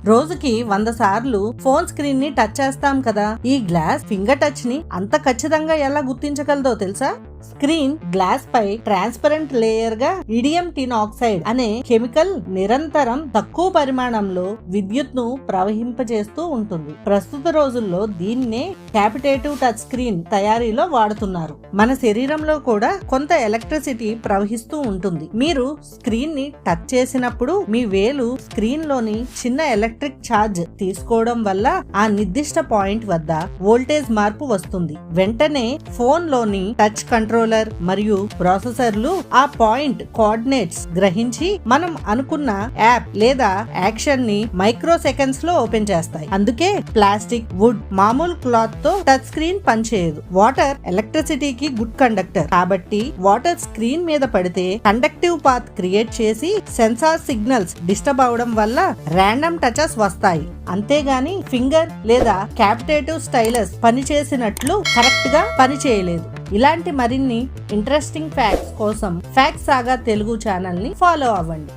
రోజుకి 100 సార్లు phone screen ని టచ్ చేస్తాం కదా. ఈ గ్లాస్ ఫింగర్ టచ్ ని అంత ఖచ్చితంగా ఎలా గుర్తించగలదో తెలుసా? స్క్రీన్ గ్లాస్ పై ట్రాన్స్పరెంట్ లేయర్ గా ఇడియం టిన్ ఆక్సైడ్ అనే కెమికల్ నిరంతరం తక్కువ పరిమాణంలో విద్యుత్ ను ప్రవహింపజేస్తూ ఉంటుంది. ప్రస్తుత రోజుల్లో దీన్నే క్యాపిటేటివ్ టచ్ స్క్రీన్ తయారీలో వాడుతున్నారు. మన శరీరంలో కూడా కొంత ఎలక్ట్రిసిటీ ప్రవహిస్తూ ఉంటుంది. మీరు స్క్రీన్ ని టచ్ చేసినప్పుడు మీ వేలు స్క్రీన్ లోని చిన్న ఎలక్ట్రిక్ ఛార్జ్ తీసుకోవడం వల్ల ఆ నిర్దిష్ట పాయింట్ వద్ద వోల్టేజ్ మార్పు వస్తుంది. వెంటనే ఫోన్ లోని టచ్ కంట్రోలర్ మరియు ప్రాసెసర్లు ఆ పాయింట్ కోఆర్డినేట్స్ గ్రహించి మనం అనుకున్న యాప్ లేదా యాక్షన్ ని మైక్రో సెకండ్స్ లో ఓపెన్ చేస్తాయి. అందుకే ప్లాస్టిక్, వుడ్, మామూలు క్లాత్ తో టచ్ స్క్రీన్ పనిచేయదు. వాటర్ ఎలక్ట్రిసిటీకి గుడ్ కండక్టర్ కాబట్టి వాటర్ స్క్రీన్ మీద పడితే కండక్టివ్ పాత్ క్రియేట్ చేసి సెన్సార్ సిగ్నల్స్ డిస్టర్బ్ అవడం వల్ల ర్యాండమ్ టచెస్ వస్తాయి. అంతేగాని ఫింగర్ లేదా క్యాపిటేటివ్ స్టైలస్ పనిచేసినట్లు కరెక్ట్ గా పనిచేయలేదు. ఇలాంటి మరిన్ని ఇంట్రెస్టింగ్ ఫ్యాక్ట్స్ కోసం ఫ్యాక్ట్ సాగా తెలుగు ఛానల్ ని ఫాలో అవ్వండి.